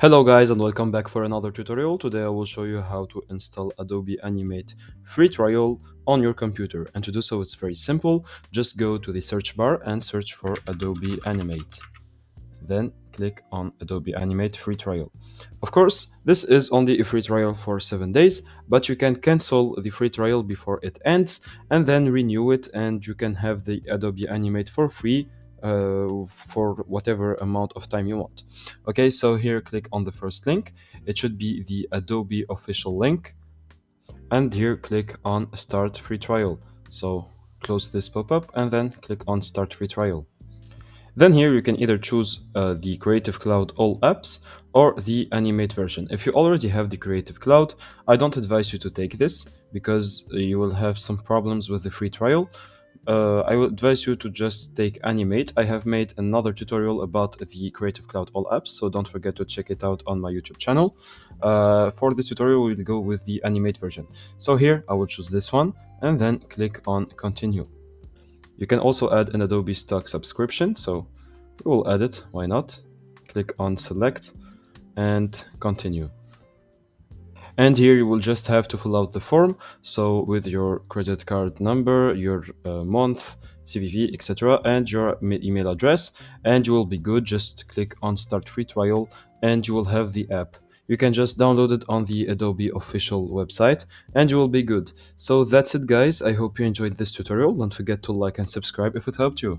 Hello guys and welcome back for another tutorial. Today I will show you how to install Adobe Animate free trial on your computer, and to do so it's very simple. Just go to the search bar and search for Adobe Animate. Then click on Adobe Animate free trial. Of course, this is only a free trial for 7 days, but you can cancel the free trial before it ends and then renew it, and you can have the Adobe Animate for free for whatever amount of time you want. Okay, so here click on the first link. It should be the Adobe official link, and here click on Start Free Trial. So close this pop-up and then click on Start Free Trial. Then here you can either choose the Creative Cloud All Apps or the Animate version. If you already have the Creative Cloud, I don't advise you to take this because you will have some problems with the free trial. I would advise you to just take Animate. I have made another tutorial about the Creative Cloud All Apps, so don't forget to check it out on my YouTube channel. For this tutorial, we'll go with the Animate version. So here I will choose this one and then click on Continue. You can also add an Adobe stock subscription, so we will add it, why not? Click on Select and Continue. And here you will just have to fill out the form, so with your credit card number, your month, CVV, etc., and your email address, and you will be good. Just click on Start Free Trial and you will have the app. You can just download it on the Adobe official website and you will be good. So that's it guys, I hope you enjoyed this tutorial. Don't forget to like and subscribe if it helped you.